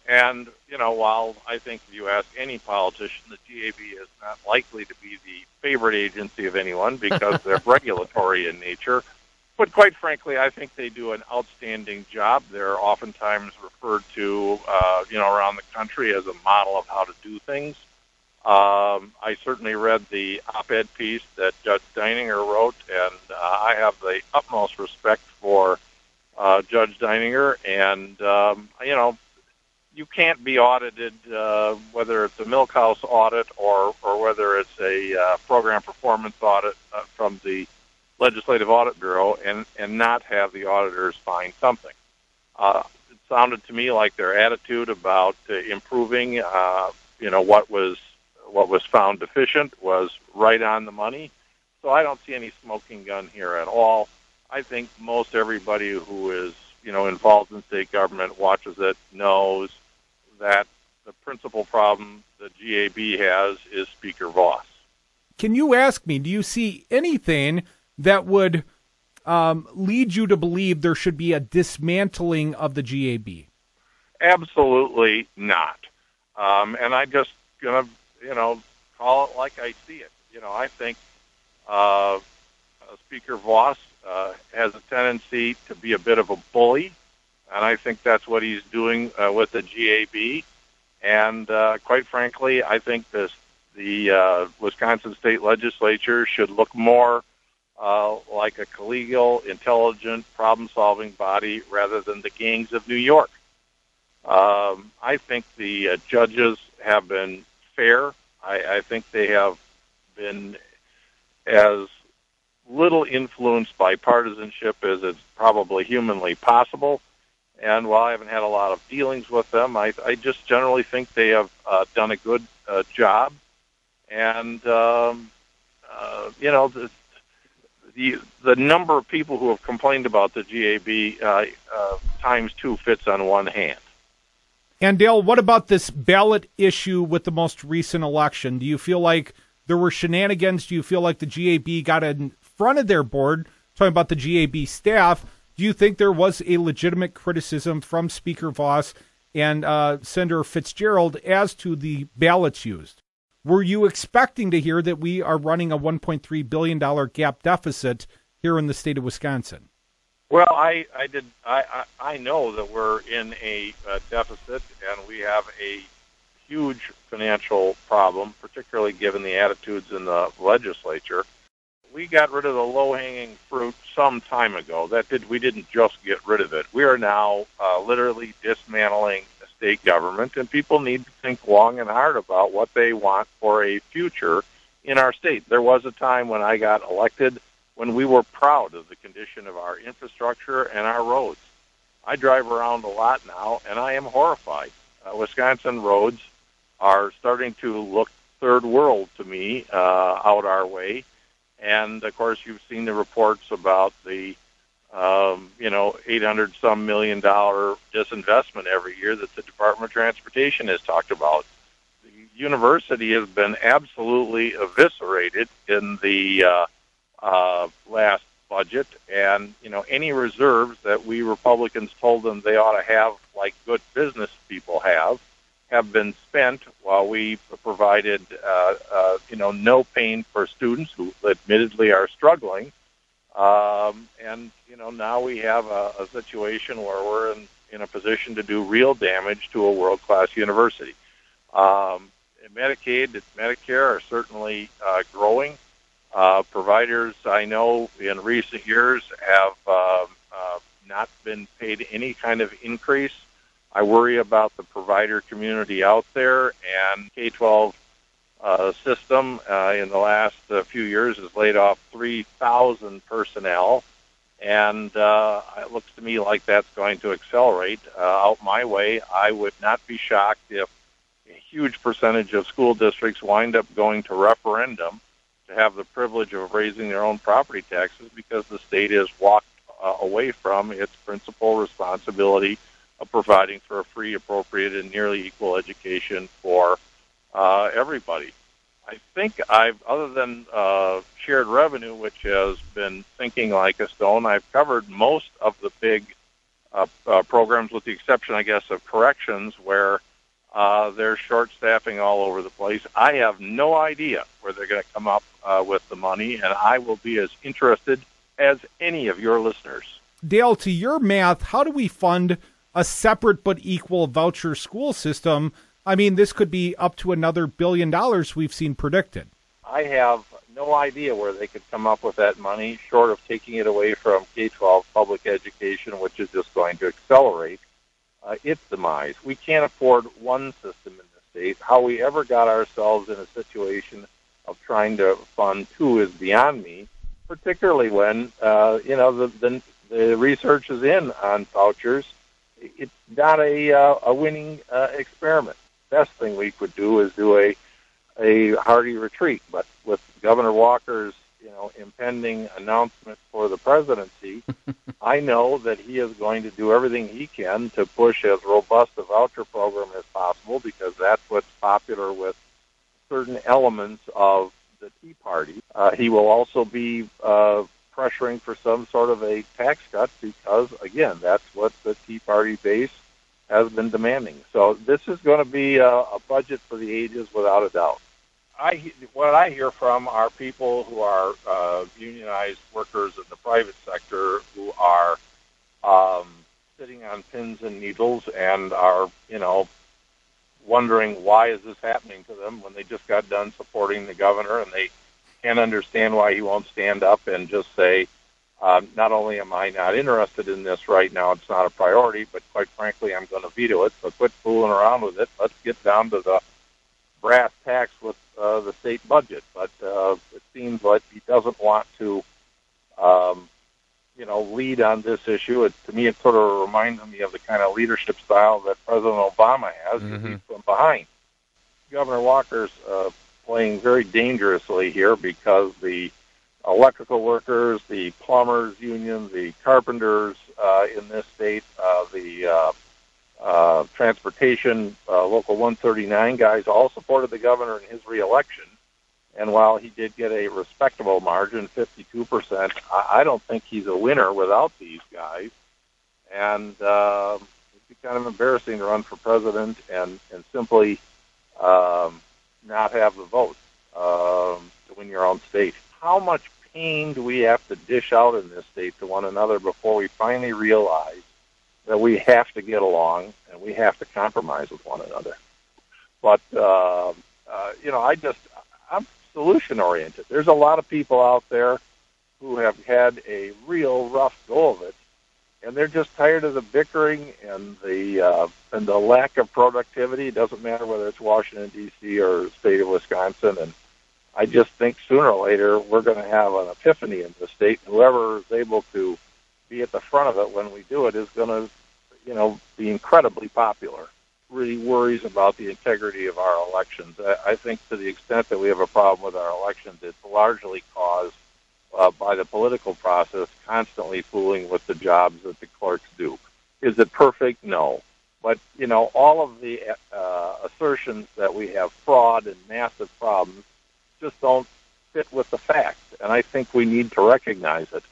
And, while I think if you ask any politician, the GAB is not likely to be the favorite agency of anyone because they're regulatory in nature. But quite frankly, I think they do an outstanding job. They're oftentimes referred to, around the country as a model of how to do things. I certainly read the op-ed piece that Judge Deininger wrote, and I have the utmost respect for Judge Deininger. And, you can't be audited, whether it's a Milkhouse audit or whether it's a program performance audit from the Legislative Audit Bureau, and not have the auditors find something. It sounded to me like their attitude about improving, what was found deficient was right on the money. So I don't see any smoking gun here at all. I think most everybody who is, involved in state government, watches it, knows that the principal problem the GAB has is Speaker Voss. Can you ask me, do you see anything that would lead you to believe there should be a dismantling of the GAB? Absolutely not. And I'm just going to, call it like I see it. I think Speaker Voss has a tendency to be a bit of a bully, and I think that's what he's doing with the GAB. And quite frankly, I think the Wisconsin State Legislature should look more like a collegial, intelligent, problem-solving body rather than the gangs of New York. I think the judges have been fair. I think they have been as little influenced by partisanship as it's probably humanly possible. And while I haven't had a lot of dealings with them, I just generally think they have done a good job. And, the number of people who have complained about the GAB times two fits on one hand. And Dale, what about this ballot issue with the most recent election? Do you feel like there were shenanigans? Do you feel like the GAB got in front of their board, talking about the GAB staff? Do you think there was a legitimate criticism from Speaker Voss and Senator Fitzgerald as to the ballots used? Were you expecting to hear that we are running a $1.3 billion gap deficit here in the state of Wisconsin? Well, I did. I know that we're in a deficit, and we have a huge financial problem, particularly given the attitudes in the legislature. We got rid of the low-hanging fruit some time ago. We didn't just get rid of it. We are now literally dismantling the state government, and people need to think long and hard about what they want for a future in our state. There was a time when I got elected when we were proud of the condition of our infrastructure and our roads. I drive around a lot now, and I am horrified. Wisconsin roads are starting to look third world to me out our way. And, of course, you've seen the reports about the, $800-some million disinvestment every year that the Department of Transportation has talked about. The university has been absolutely eviscerated in the last budget, and, any reserves that we Republicans told them they ought to have, like good business people have been spent while we provided, no pain for students who admittedly are struggling. And, now we have a situation where we're in a position to do real damage to a world-class university. Medicaid and Medicare are certainly growing. Providers, I know, in recent years have not been paid any kind of increase. I worry about the provider community out there, and K-12 system in the last few years has laid off 3,000 personnel, and it looks to me like that's going to accelerate out my way. I would not be shocked if a huge percentage of school districts wind up going to referendum to have the privilege of raising their own property taxes because the state has walked away from its principal responsibility of providing for a free, appropriate, and nearly equal education for everybody. I think other than shared revenue, which has been sinking like a stone, I've covered most of the big programs, with the exception, I guess, of corrections, where they're short staffing all over the place. I have no idea where they're going to come up with the money, and I will be as interested as any of your listeners. Dale, to your math, how do we fund a separate but equal voucher school system? I mean, this could be up to another $1 billion we've seen predicted. I have no idea where they could come up with that money, short of taking it away from K-12 public education, which is just going to accelerate its demise. We can't afford one system in the state. How we ever got ourselves in a situation of trying to fund two is beyond me, particularly when, the research is in on vouchers. It's not a winning experiment. Best thing we could do is do a hearty retreat. But with Governor Walker's, impending announcement for the presidency, I know that he is going to do everything he can to push as robust a voucher program as possible, because that's what's popular with certain elements of the Tea Party. He will also be pressuring for some sort of a tax cut because, again, that's what the Tea Party base has been demanding. So this is going to be a budget for the ages without a doubt. What I hear from are people who are unionized workers in the private sector who are sitting on pins and needles and are, wondering why is this happening to them when they just got done supporting the governor, and they can't understand why he won't stand up and just say, not only am I not interested in this right now, it's not a priority, but quite frankly, I'm going to veto it, so quit fooling around with it. Let's get down to the brass tacks with the state budget. But it seems like he doesn't want to, lead on this issue. To me, it sort of reminds me of the kind of leadership style that President Obama has. He leads from behind. Governor Walker's playing very dangerously here because the electrical workers, the plumbers union, the carpenters in this state, the transportation, Local 139 guys all supported the governor in his reelection. And while he did get a respectable margin, 52%, I don't think he's a winner without these guys. And it'd be kind of embarrassing to run for president and simply not have the votes to win your own state. How much pain do we have to dish out in this state to one another before we finally realize that we have to get along and we have to compromise with one another? But, I'm solution-oriented. There's a lot of people out there who have had a real rough go of it, and they're just tired of the bickering and the lack of productivity. It doesn't matter whether it's Washington, D.C. or the state of Wisconsin. And I just think sooner or later we're going to have an epiphany in the state. Whoever is able to be at the front of it when we do it is going to, be incredibly popular. Really worries about the integrity of our elections. I think to the extent that we have a problem with our elections, it's largely caused by the political process constantly fooling with the jobs that the clerks do. Is it perfect? No. But, all of the assertions that we have fraud and massive problems just don't fit with the facts. And I think we need to recognize it.